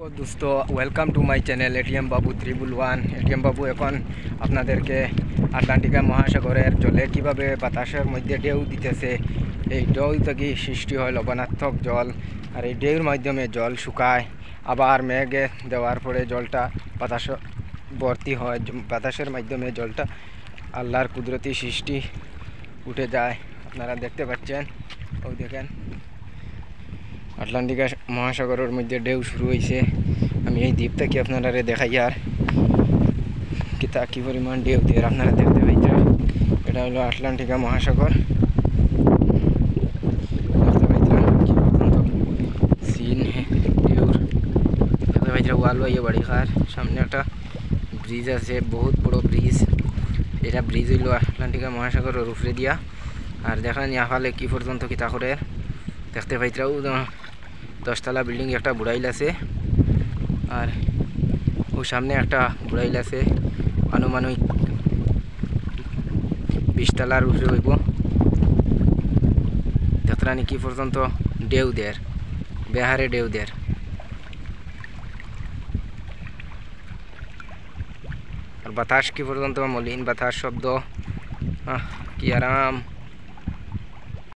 তো দোস্ত welcome to my channel ATM Babu 311। ATM বাবু এখন আপনাদেরকে আটলান্টিকা মহাসাগরের জলে কিভাবে বাতাসের মধ্যে ঢেউ দিতেছে, এই ঢেউ থেকে সৃষ্টি হয় লবণাত্মক জল, আর এই ঢেউর মাধ্যমে জল শুকায়, আবার মেঘে দেওয়ার পরে জলটা বাতাস ভর্তি হয়, বাতাসের মাধ্যমে জলটা আল্লাহর কুদরতি সৃষ্টি উঠে যায়। আপনারা দেখতে পাচ্ছেন, ওই দেখেন আটলান্টিকা মহাসাগরের মধ্যে ঢেউ শুরু হয়েছে। আমি এই দ্বীপ থেকে আপনারা দেখাই আর কি পরিমাণ ঢেউ দিয়ে আপনারা দেখতে পাইছেন। এটা হলো আটলান্টিকা মহাসাগর। দেখতে পাইছিলাম কি পর্যন্ত সিন ঢেউর দেখতে পাইছিলাম। ওয়াল বাইয়ে বাড়ি খার সামনে একটা ব্রিজ আছে, বহুত বড় ব্রিজ। এটা ব্রিজ হইল আটলান্টিকা মহাসাগরের উপরে দিয়া। আর দেখেন ইয়াফালে কি পর্যন্ত কিতা করে দেখতে পাইছিলাম। 10তলা বিল্ডিং একটা বুড়াইল আছে, আর ওই সামনে একটা বুড়াইল আছে আনুমানিক 20তলার উপরে হইব। দেখতে কি পর্যন্ত ঢেউ দের, বেহারে ঢেউ দের। আর বাতাস কি পর্যন্ত মলিন বাতাস শব্দ, কি আরাম।